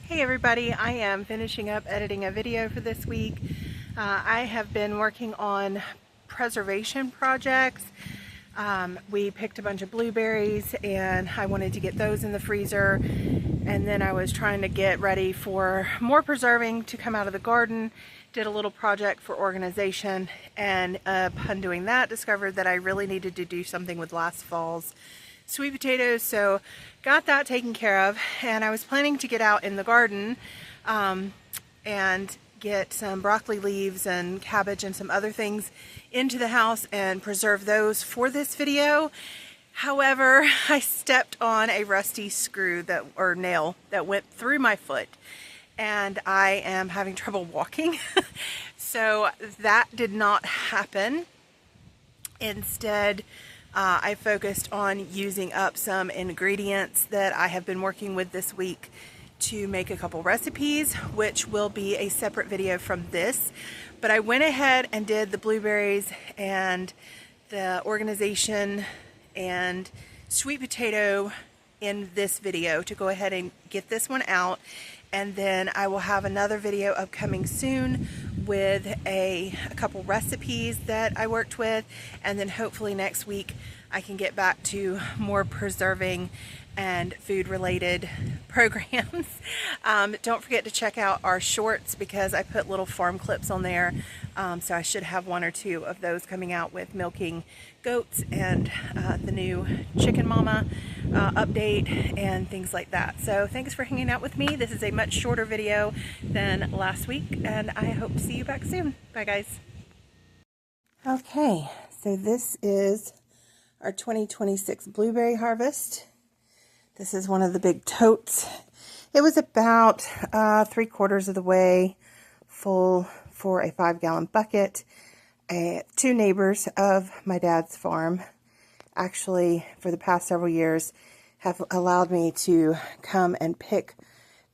Hey everybody, I am finishing up editing a video for this week. I have been working on preservation projects. We picked a bunch of blueberries and I wanted to get those in the freezer, and then I was trying to get ready for more preserving to come out of the garden. Did a little project for organization, and upon doing that discovered that I really needed to do something with last fall's sweet potatoes, so got that taken care of. And I was planning to get out in the garden and get some broccoli leaves and cabbage and some other things into the house and preserve those for this video. However, I stepped on a rusty screw or nail that went through my foot, and I am having trouble walking. So that did not happen. Instead, I focused on using up some ingredients that I have been working with this week to make a couple recipes, which will be a separate video from this. But I went ahead and did the blueberries and the organization and sweet potato in this video to go ahead and get this one out. And then I will have another video upcoming soon with a couple recipes that I worked with, and then hopefully next week I can get back to more preserving and food related programs. Don't forget to check out our shorts because I put little farm clips on there, so I should have one or two of those coming out with milking goats and the new chicken mama update and things like that. So thanks for hanging out with me. This is a much shorter video than last week, and I hope to see you back soon. Bye guys. Okay, so this is our 2026 blueberry harvest. This is one of the big totes. It was about 3/4 of the way full for a 5-gallon bucket. Two neighbors of my dad's farm actually for the past several years have allowed me to come and pick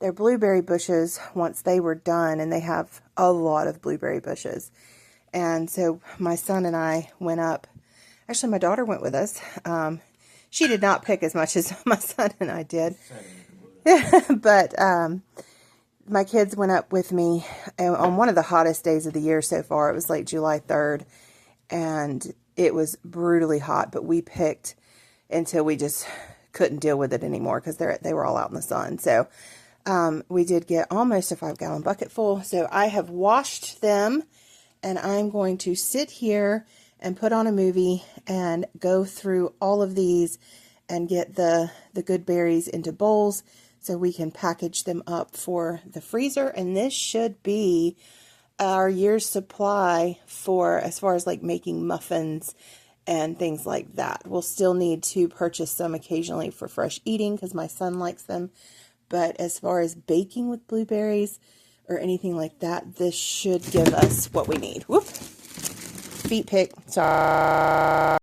their blueberry bushes once they were done, and they have a lot of blueberry bushes. And so my son and I went up. Actually, my daughter went with us. She did not pick as much as my son and I did. But my kids went up with me on one of the hottest days of the year so far. It was like July 3rd, and it was brutally hot, but we picked until we just couldn't deal with it anymore because they were all out in the sun. So we did get almost a 5-gallon bucket full. So I have washed them, and I'm going to sit here and put on a movie and go through all of these and get the good berries into bowls so we can package them up for the freezer. And this should be our year's supply for as far as like making muffins and things like that. We'll still need to purchase some occasionally for fresh eating because my son likes them. But as far as baking with blueberries or anything like that, this should give us what we need. Whoop! Feet pick. Sorry.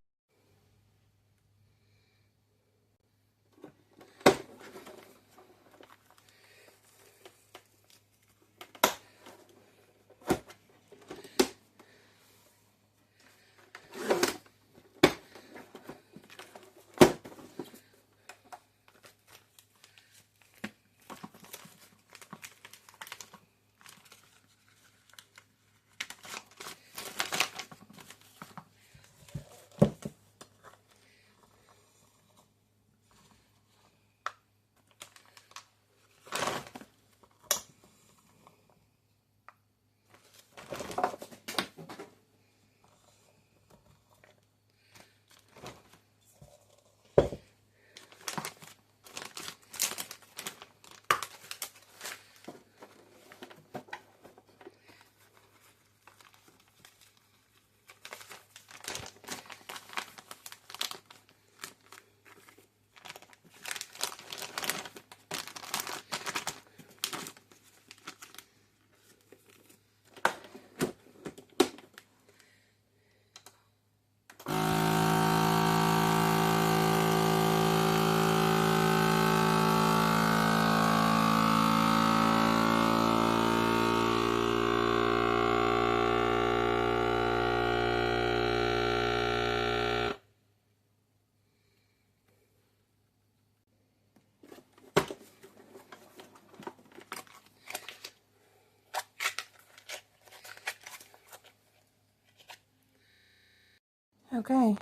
Okay,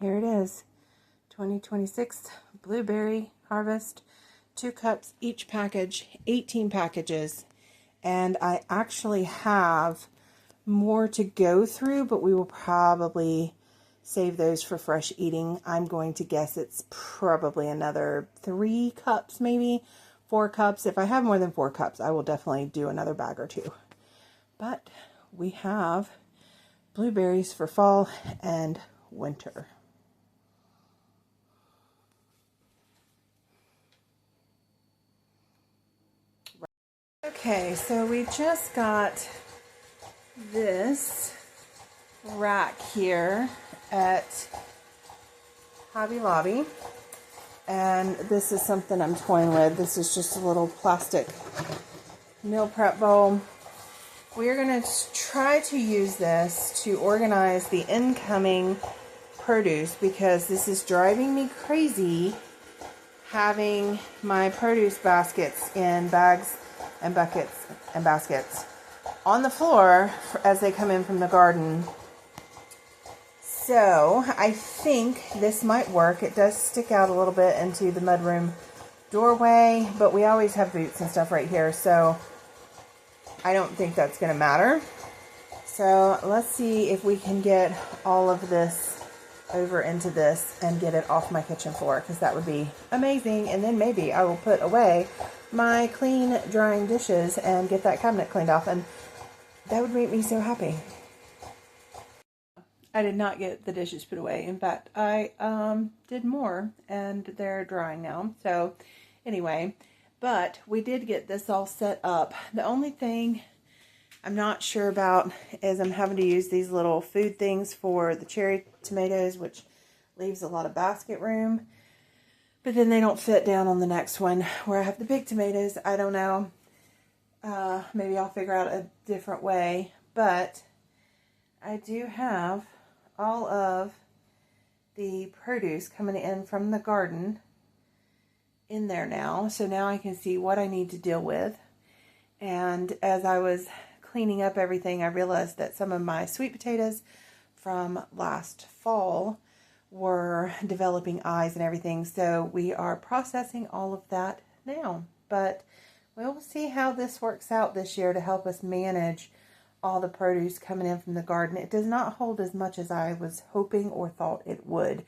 here it is. 2026 Blueberry Harvest. 2 cups each package, 18 packages. And I actually have more to go through, but we will probably save those for fresh eating. I'm going to guess it's probably another 3 cups, maybe 4 cups. If I have more than 4 cups, I will definitely do another bag or 2. But we have blueberries for fall and winter. Okay, so we just got this rack here at Hobby Lobby, and this is something I'm toying with. This is just a little plastic meal prep bowl. We're going to try to use this to organize the incoming produce, because this is driving me crazy having my produce baskets in bags and buckets and baskets on the floor as they come in from the garden. So I think this might work. It does stick out a little bit into the mudroom doorway, but we always have boots and stuff right here, so I don't think that's going to matter. So let's see if we can get all of this over into this and get it off my kitchen floor, because that would be amazing. And then maybe I will put away my clean drying dishes and get that cabinet cleaned off, and that would make me so happy. I did not get the dishes put away. In fact, I did more, and they're drying now. So anyway, but we did get this all set up. The only thing I'm not sure about is I'm having to use these little food things for the cherry tomatoes, which leaves a lot of basket room. But then they don't fit down on the next one where I have the big tomatoes. I don't know. Maybe I'll figure out a different way. But I do have all of the produce coming in from the garden in there now. So now I can see what I need to deal with. And as I was cleaning up everything, I realized that some of my sweet potatoes from last fall were developing eyes and everything. So we are processing all of that now. But we'll see how this works out this year to help us manage all the produce coming in from the garden. It does not hold as much as I was hoping or thought it would,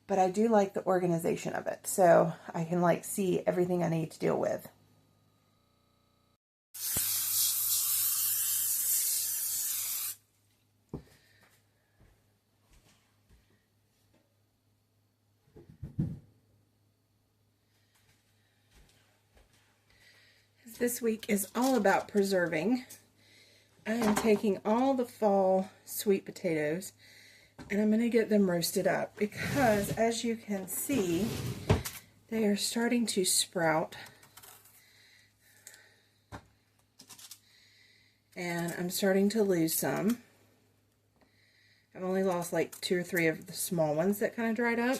but I do like the organization of it. So I can see everything I need to deal with. This week is all about preserving. I am taking all the fall sweet potatoes and I'm going to get them roasted up, because as you can see, they are starting to sprout. And I'm starting to lose some. I've only lost like 2 or 3 of the small ones that kind of dried up,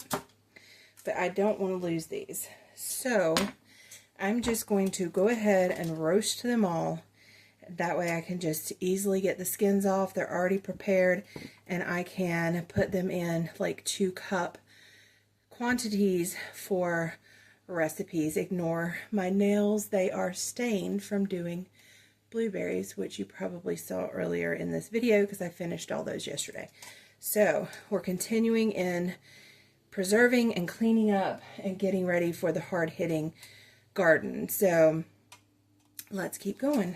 but I don't want to lose these. So I'm just going to go ahead and roast them all. That way I can just easily get the skins off. They're already prepared, and I can put them in like 2-cup quantities for recipes. Ignore my nails. They are stained from doing blueberries, which you probably saw earlier in this video because I finished all those yesterday. So we're continuing in preserving and cleaning up and getting ready for the hard-hitting garden. So let's keep going.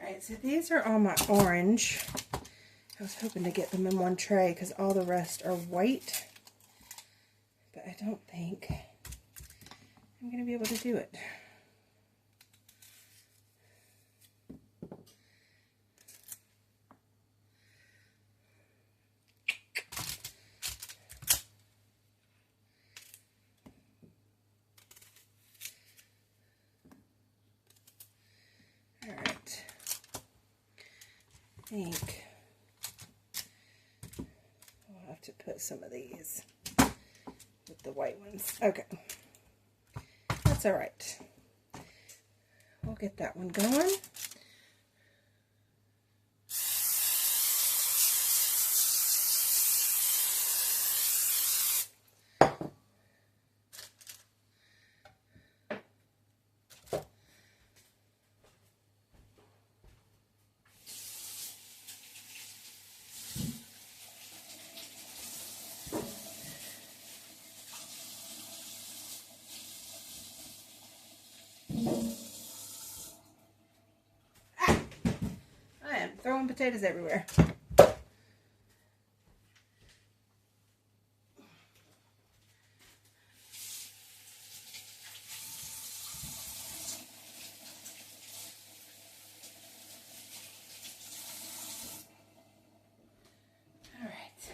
Alright, so these are all my orange I was hoping to get them in one tray because all the rest are white, but I don't think I'm going to be able to do it. All right. I think I'll have to put some of these with the white ones. Okay. That's all right. We'll get that one going. I am throwing potatoes everywhere. All right.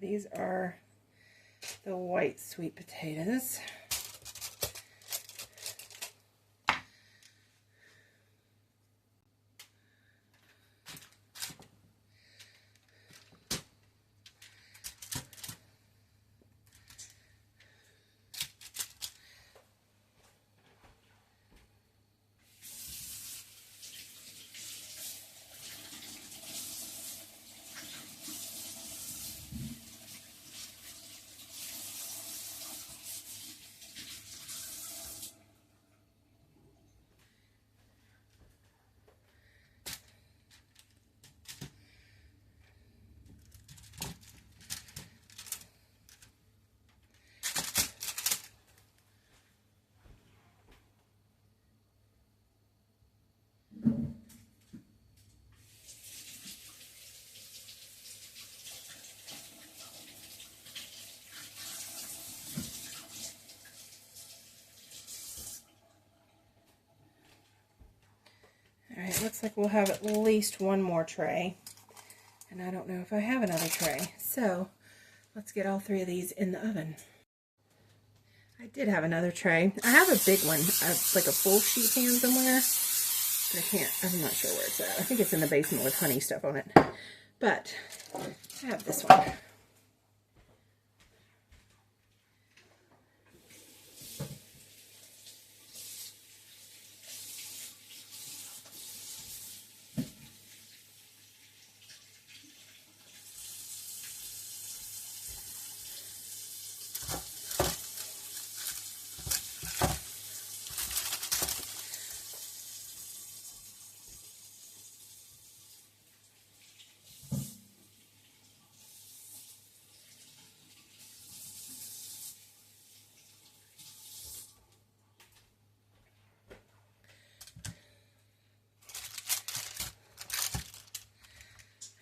These are the white sweet potatoes. All right, looks like we'll have at least one more tray. And I don't know if I have another tray. So let's get all three of these in the oven. I did have another tray. I have a big one, like a full sheet pan somewhere. But I'm not sure where it's at. I think it's in the basement with honey stuff on it. But I have this one.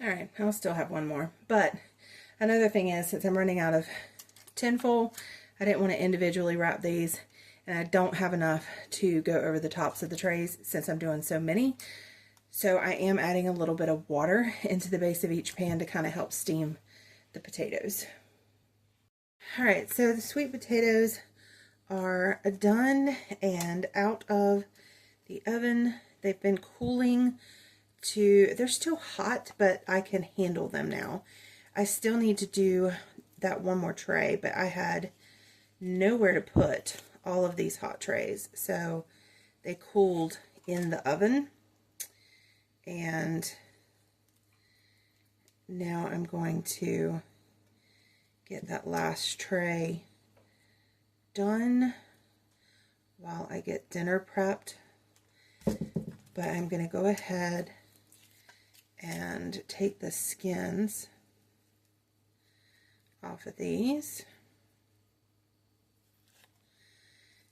All right, I'll still have one more. But another thing is, since I'm running out of tinfoil, I didn't want to individually wrap these, and I don't have enough to go over the tops of the trays since I'm doing so many. So I am adding a little bit of water into the base of each pan to kind of help steam the potatoes. All right, so the sweet potatoes are done and out of the oven. They've been cooling they're still hot, but I can handle them now. I still need to do that one more tray, but I had nowhere to put all of these hot trays. So they cooled in the oven. And now I'm going to get that last tray done while I get dinner prepped. But I'm going to go ahead and take the skins off of these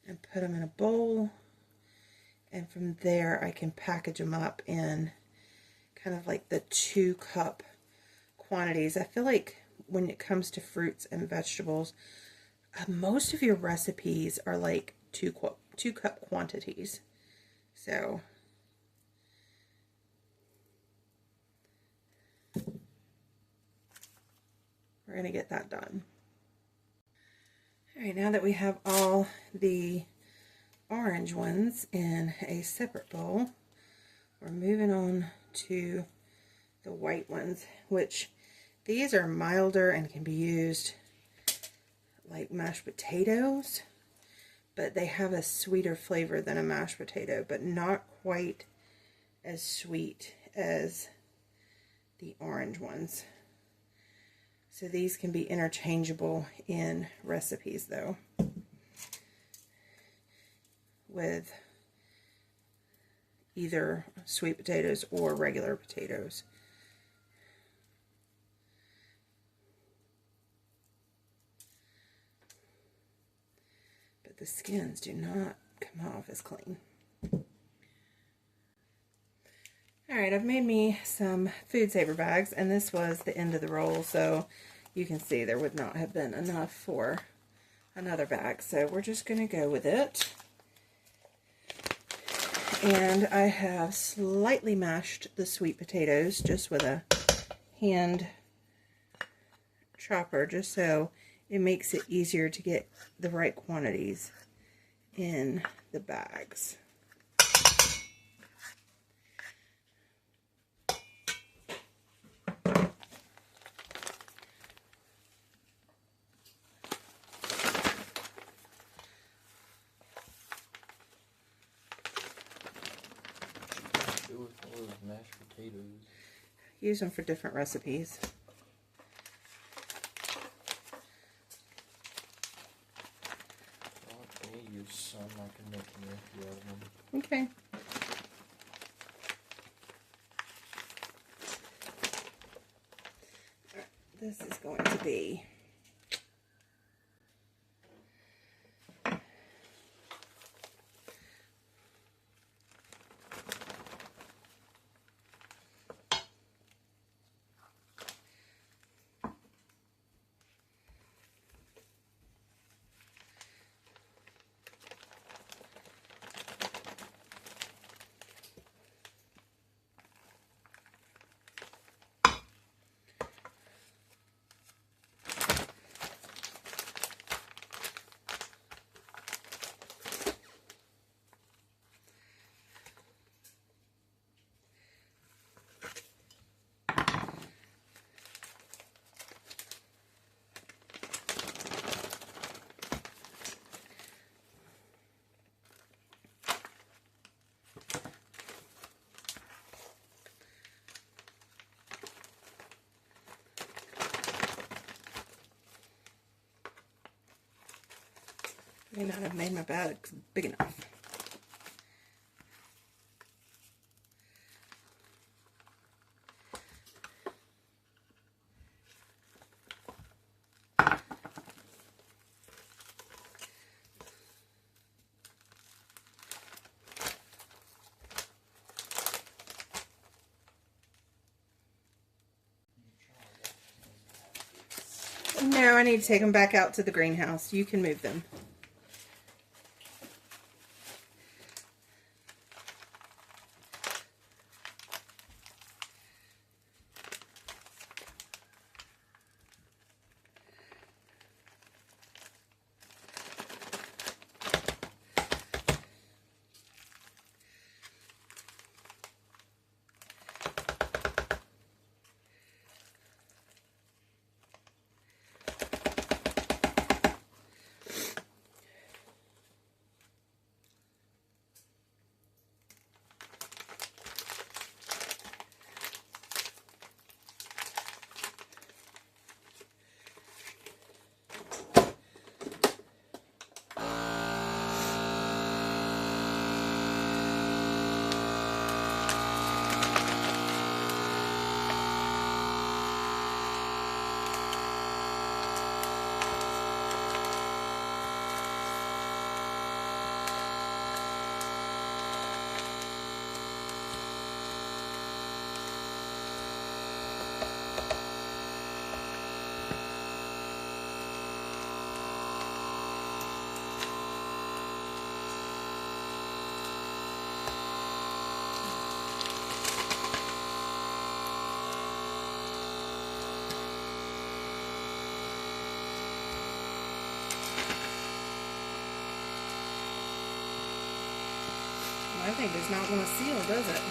and put them in a bowl, and from there I can package them up in kind of like the 2-cup quantities. I feel like when it comes to fruits and vegetables, most of your recipes are like 2-cup quantities. So we're going to get that done. All right, now that we have all the orange ones in a separate bowl, we're moving on to the white ones, which these are milder and can be used like mashed potatoes, but they have a sweeter flavor than a mashed potato, but not quite as sweet as the orange ones. So these can be interchangeable in recipes though, with either sweet potatoes or regular potatoes. But the skins do not come off as clean. Alright, I've made me some Food Saver bags, and this was the end of the roll, so you can see there would not have been enough for another bag. So we're just going to go with it. And I have slightly mashed the sweet potatoes just with a hand chopper, just so it makes it easier to get the right quantities in the bags. Do with all those mashed potatoes. Use them for different recipes. Well, I can use some. I can make a few of them. Okay. This is going to be may not have made my bags big enough. No, I need to take them back out to the greenhouse. You can move them. my thing does not want to seal, does it?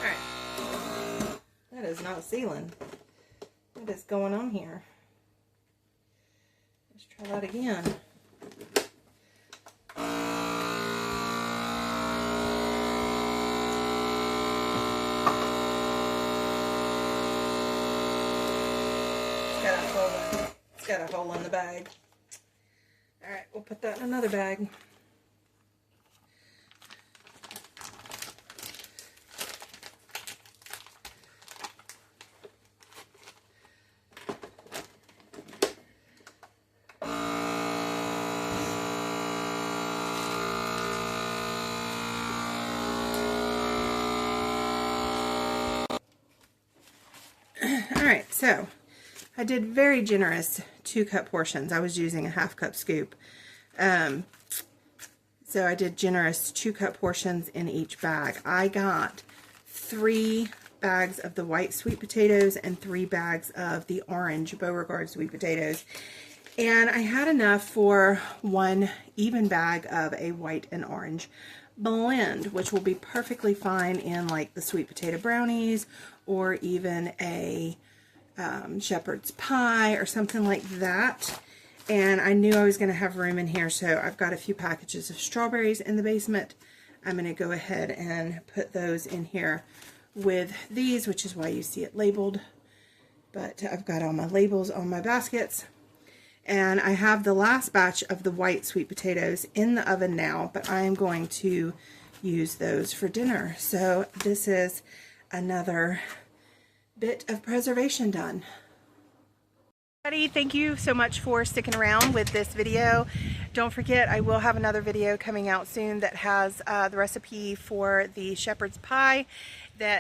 Alright, that is not sealing. What is going on here? Let's try that again. It's got a hole in the bag. Alright, we'll put that in another bag. Alright, so I did very generous 2-cup portions. I was using a 1/2 cup scoop. So I did generous 2-cup portions in each bag. I got 3 bags of the white sweet potatoes and 3 bags of the orange Beauregard sweet potatoes. And I had enough for 1 even bag of a white and orange blend, which will be perfectly fine in like the sweet potato brownies or even a shepherd's pie or something like that. And I knew I was going to have room in here, so I've got a few packages of strawberries in the basement. I'm going to go ahead and put those in here with these, which is why you see it labeled. But I've got all my labels on my baskets. And I have the last batch of the white sweet potatoes in the oven now, but I am going to use those for dinner. So this is another bit of preservation done. Thank you so much for sticking around with this video. Don't forget, I will have another video coming out soon that has the recipe for the shepherd's pie,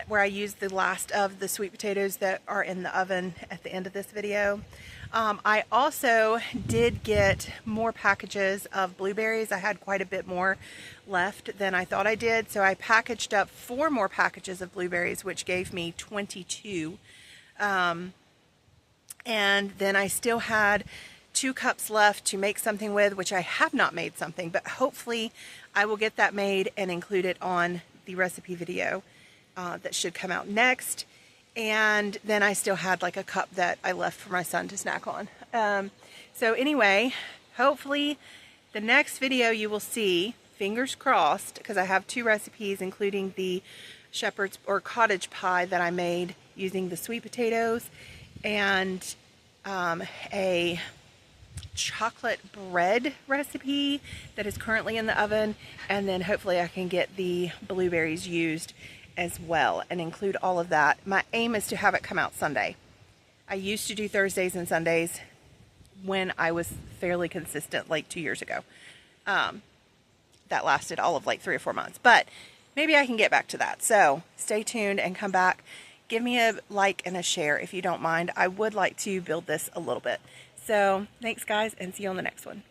where I used the last of the sweet potatoes that are in the oven at the end of this video. I also did get more packages of blueberries. I had quite a bit more left than I thought I did, so I packaged up 4 more packages of blueberries, which gave me 22. And then I still had 2 cups left to make something with, which I have not made something, but hopefully I will get that made and include it on the recipe video that should come out next. And then I still had like a cup that I left for my son to snack on. So anyway, hopefully the next video you will see, fingers crossed, because I have 2 recipes, including the shepherd's or cottage pie that I made using the sweet potatoes, and a chocolate bread recipe that is currently in the oven, and then hopefully I can get the blueberries used as well and include all of that. My aim is to have it come out Sunday. I used to do Thursdays and Sundays when I was fairly consistent like 2 years ago. That lasted all of like 3 or 4 months, but maybe I can get back to that. So stay tuned and come back. Give me a like and a share if you don't mind. I would like to build this a little bit. So thanks guys, and see you on the next one.